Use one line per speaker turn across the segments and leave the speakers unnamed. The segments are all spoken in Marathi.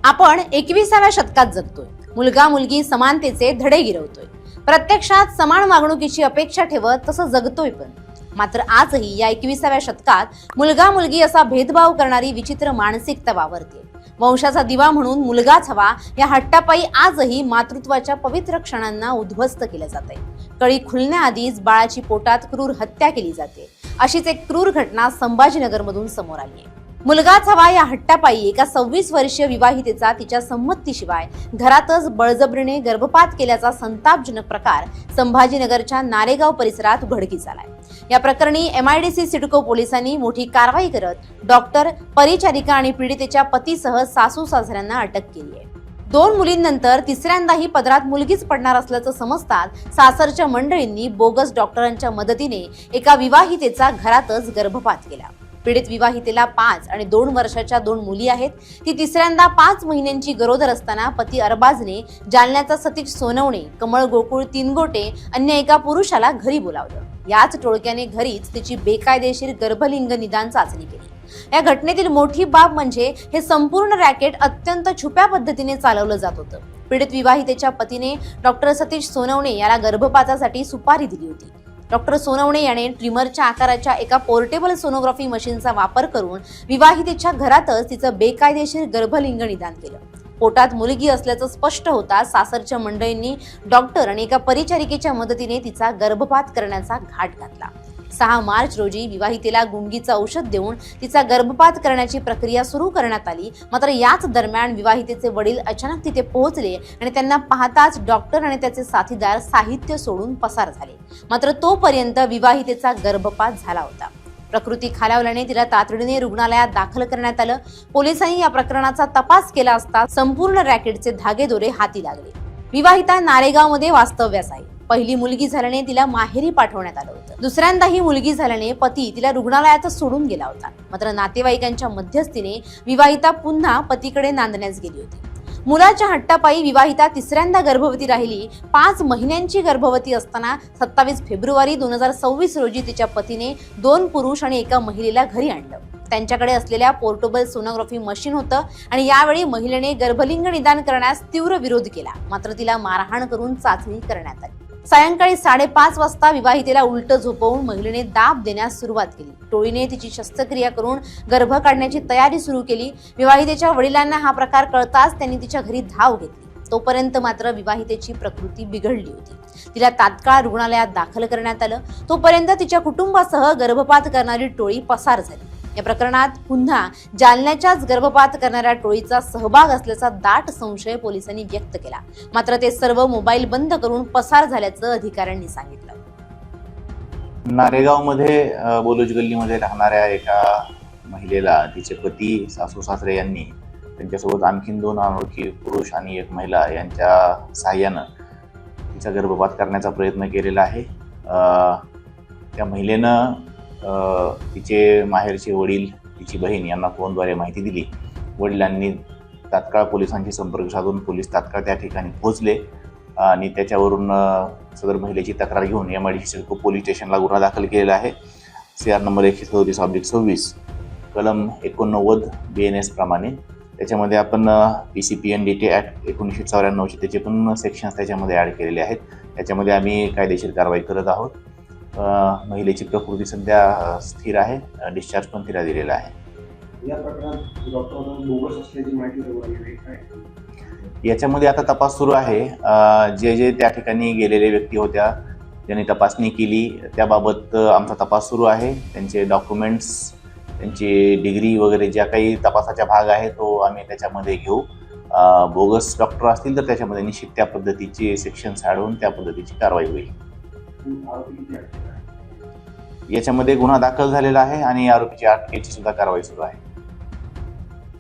आपण 21व्या शतकात जगतोय. मुलगा मुलगी समानतेचे धडे गिरवतोय. प्रत्यक्षात समान वागणुकीची अपेक्षा ठेवत तसं जगतोय. पण मात्र आजही या 21व्या शतकात मुलगा मुलगी असा भेदभाव करणारी विचित्र मानसिकता वावरते. वंशाचा दिवा म्हणून मुलगाच हवा या हट्टापायी आजही मातृत्वाच्या पवित्र क्षणांना उद्ध्वस्त केलं जातंय. कळी खुलण्याआधीच बाळाची पोटात क्रूर हत्या केली जाते. अशीच एक क्रूर घटना संभाजीनगरमधून समोर आली आहे. मुलगाच हवा या हट्टापायी एका 26 वर्षीय विवाहितेचा तिच्या संमतीशिवाय घरातच बळजबरीने गर्भपात केल्याचा संतापजनक प्रकार संभाजीनगरच्या नारेगाव परिसरात उघडकीस आलाय. या प्रकरणी MIDC सिडको पोलिसांनी मोठी कारवाई करत डॉक्टर, परिचारिका आणि पीडितेच्या पतीसह सासू सासऱ्यांना अटक केली आहे. 2 मुलींनंतर तिसऱ्यांदाही पदरात मुलगीच पडणार असल्याचं समजतात सासरच्या मंडळींनी बोगस डॉक्टरांच्या मदतीने एका विवाहितेचा घरातच गर्भपात केला. पीडित विवाहितेला 5 आणि 2 वर्षाच्या 2 मुली आहेत. ती तिसऱ्यांदा 5 महिन्यांची गरोदर असताना पती अरबाजने जालन्याचा सतीश सोनवणे, कमळ गोकुळ तिनगोटे अन्य एका पुरुषाला घरी बोलावलं. याच टोळक्याने घरीच तिची बेकायदेशीर गर्भलिंग निदान चाचणी केली. या घटनेतील मोठी बाब म्हणजे हे संपूर्ण रॅकेट अत्यंत छुप्या पद्धतीने चालवलं जात होतं. पीडित विवाहितेच्या पतीने डॉक्टर सतीश सोनवणे याला गर्भपातासाठी सुपारी दिली होती. डॉक्टर सोनवणे याने ट्रिमरच्या आकाराच्या एका पोर्टेबल सोनोग्राफी मशीनचा वापर करून विवाहितेच्या घरातच तिचं बेकायदेशीर गर्भलिंग निदान केलं. पोटात मुलगी असल्याचं स्पष्ट होताच सासरच्या मंडळींनी डॉक्टर आणि एका परिचारिकेच्या मदतीने तिचा गर्भपात करण्याचा घाट घातला. 6 मार्च रोजी विवाहितेला गुंगीचं औषध देऊन तिचा गर्भपात करण्याची प्रक्रिया सुरू करण्यात आली. मात्र याच दरम्यान विवाहितेचे वडील अचानक तिथे पोहोचले आणि त्यांना पाहताच डॉक्टर आणि त्याचे साथीदार साहित्य सोडून पसार झाले. मात्र तोपर्यंत विवाहितेचा गर्भपात झाला होता. प्रकृती खालावल्याने तिला तातडीने रुग्णालयात दाखल करण्यात आलं. पोलिसांनी या प्रकरणाचा तपास केला असता संपूर्ण रॅकेटचे धागेदोरे हाती लागले. विवाहिता नारेगावमध्ये वास्तव्यास आहे. पहिली मुलगी झाल्याने तिला माहेरी पाठवण्यात आलं होतं. दुसऱ्यांदाही मुलगी झाल्याने पती तिला रुग्णालयातच सोडून गेला होता. मात्र नातेवाईकांच्या मध्यस्थीने विवाहिता पुन्हा पतीकडे नांदण्यास गेली होती. मुलाच्या हट्टापायी विवाहिता तिसऱ्यांदा गर्भवती राहिली. 5 महिन्यांची गर्भवती असताना 27 फेब्रुवारी 2026 रोजी तिच्या पतीने 2 पुरुष आणि एका महिलेला घरी आणलं. त्यांच्याकडे असलेल्या पोर्टेबल सोनोग्राफी मशीन होतं आणि यावेळी महिलेने गर्भलिंग निदान करण्यास तीव्र विरोध केला. मात्र तिला मारहाण करून चाचणी करण्यात आली. सायंकाळी 5:30 वाजता विवाहितेला उलट झोपवून महिलेने दाब देण्यास सुरुवात केली. टोळीने तिची शस्त्रक्रिया करून गर्भ काढण्याची तयारी सुरू केली. विवाहितेच्या वडिलांना हा प्रकार कळताच त्यांनी तिच्या घरी धाव घेतली. तोपर्यंत मात्र विवाहितेची प्रकृती बिघडली होती. तिला तात्काळ रुग्णालयात दाखल करण्यात आलं. तोपर्यंत तिच्या कुटुंबासह गर्भपात करणारी टोळी पसार झाली. या प्रकरणात पुन्हा जालन्याच्याच गर्भपात करणाऱ्या टोळीचा सहभाग असल्याचा दाट संशय पोलिसांनी व्यक्त केला. मात्र ते सर्व मोबाईल बंद करून पसार झाल्याचं अधिकाऱ्यांनी सांगितलं.
नारेगावमध्ये बोलोज गल्लीमध्ये राहणाऱ्या एका महिलेला तिचे पती, सासू सासरे यांनी त्यांच्यासोबत आणखीन 2 अनोळखी पुरुष आणि 1 महिला यांच्या साहाय्यानं तिचा गर्भपात करण्याचा प्रयत्न केलेला आहे. त्या महिलेनं तिचे माहेरचे वडील, तिची बहीण यांना फोनद्वारे माहिती दिली. वडिलांनी तात्काळ पोलिसांशी संपर्क साधून पोलीस तात्काळ त्या ठिकाणी पोहोचले आणि त्याच्यावरून सदर महिलेची तक्रार घेऊन MIDC सिडको पोलीस स्टेशनला गुन्हा दाखल केलेला आहे. CR नंबर 137/26 कलम 89 BNS प्रमाणे. त्याच्यामध्ये आपण PCPNDT ॲक्ट 1994 त्याचे पण सेक्शन्स त्याच्यामध्ये ॲड केलेले आहेत. त्याच्यामध्ये आम्ही कायदेशीर कारवाई करत आहोत. महिलेची प्रकृती सध्या स्थिर आहे. डिस्चार्ज पण तिला दिलेला आहे. याच्यामध्ये आता तपास सुरू आहे. जे त्या ठिकाणी गेलेले व्यक्ती होत्या, ज्यांनी तपासणी केली, त्याबाबत आमचा तपास सुरू आहे. त्यांचे डॉक्युमेंट्स, त्यांची डिग्री वगैरे ज्या काही तपासाचा भाग आहे तो आम्ही त्याच्यामध्ये घेऊ. बोगस डॉक्टर असतील तर त्याच्यामध्ये निश्चित त्या पद्धतीचे सेक्शन्स ॲड होऊन त्या पद्धतीची कारवाई होईल. याच्यामध्ये गुन्हा दाखल झालेला आहे आणि आरोपीची अटकेची सुद्धा कारवाई सुरू आहे.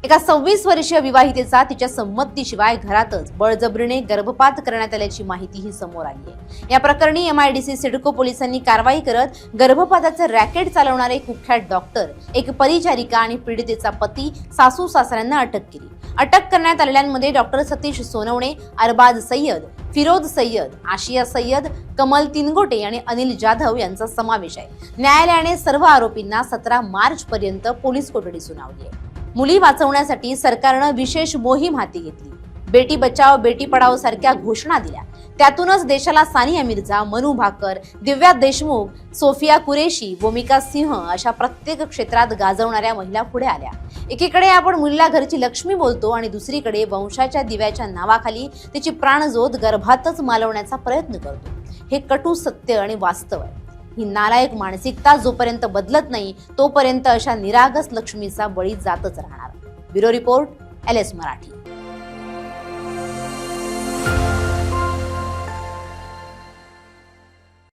एका 26 वर्षीय विवाहितेचा तिच्या संमतीशिवाय घरातच बळजबरीने गर्भपात करण्यात आल्याची माहितीही समोर आली आहे. या प्रकरणी MIDC सिडको पोलिसांनी कारवाई करत गर्भपाताचे रॅकेट चालवणारे कुख्यात डॉक्टर, एक परिचारिका आणि पीडितेचा पती, सासू सासऱ्यांना अटक केली. अटक करण्यात आलेल्यांमध्ये डॉक्टर सतीश सोनवणे, अरबाज सय्यद, फिरोज सय्यद, आशिया सय्यद, कमल तिनगोटे आणि अनिल जाधव यांचा समावेश आहे. न्यायालयाने सर्व आरोपींना 17 मार्च पर्यंत पोलीस कोठडी सुनावली आहे. मुली वाचवण्यासाठी सरकारनं विशेष मोहीम हाती घेतली. बेटी बचाव बेटी पढाओ सारख्या घोषणा दिल्या. त्यातूनच देशाला सानिया मिर्झा, मनू भाकर, दिव्या देशमुख, सोफिया कुरेशी, भूमिका सिंह अशा प्रत्येक क्षेत्रात गाजवणाऱ्या महिला पुढे आल्या. एकीकडे आपण मुलीला घरची लक्ष्मी बोलतो आणि दुसरीकडे वंशाच्या दिव्याच्या नावाखाली तिची प्राणज्योत गर्भातच मालवण्याचा प्रयत्न करतो. हे कटू सत्य आणि वास्तव आहे. ही नालायक मानसिकता जोपर्यंत बदलत नाही तोपर्यंत अशा निरागस लक्ष्मीचा बळी जातच राहणार. Bureau report, LS Marathi.